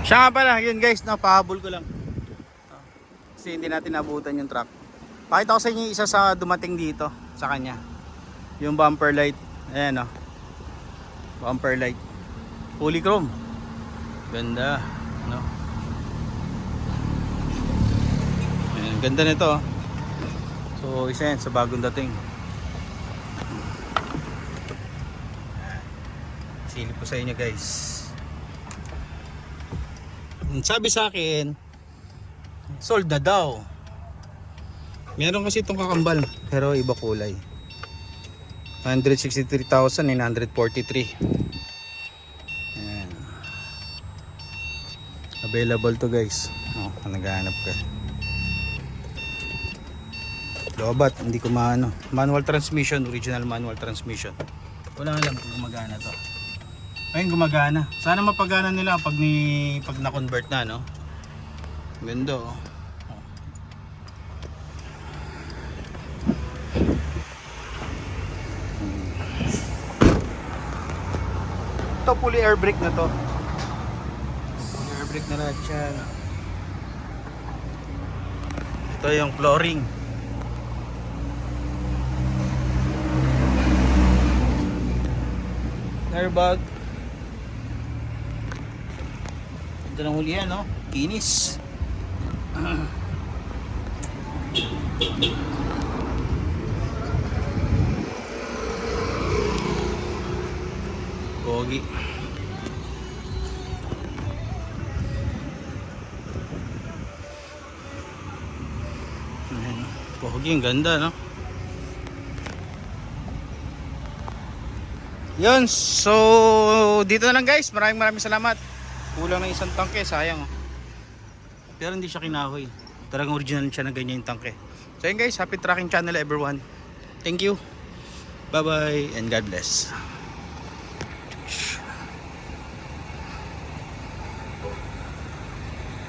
Siya nga pala, yun guys, napahabol ko lang. Kasi hindi natin nabutan yung truck. Pakita ko sa inyo yung isa sa dumating dito sa kanya. Yung bumper light. Ayan o. Bumper light. Fully chrome. Ganda. No? Ayan, ganda nito. So isa yan sa bagong dating. Silip ko sa inyo guys. Sabi sa akin, sold na daw. Meron kasi itong kakambal pero iba kulay. 163,943. Ayan. Available to guys. Oh, naghahanap ka. Lobat, hindi ko maano. Manual transmission, original manual transmission. Wala alam kung gumagana to. Ayun, gumagana. Sana mapagana nila pag na-convert na, no? Ganda, oh. Ito fully air brake na to. Fully air brake na lahat yan. Ito yung flooring. Airbag. Ito ng huli yan, no? Kinis. Pogi. Pogi, ang ganda, no? Yun, so dito na lang guys. Maraming salamat. Kulang ng isang tangke, sayang. Pero hindi siya kinahoy. Talagang original siya na ganyan yung tangke. So yun guys, happy trucking channel everyone. Thank you. Bye bye and God bless.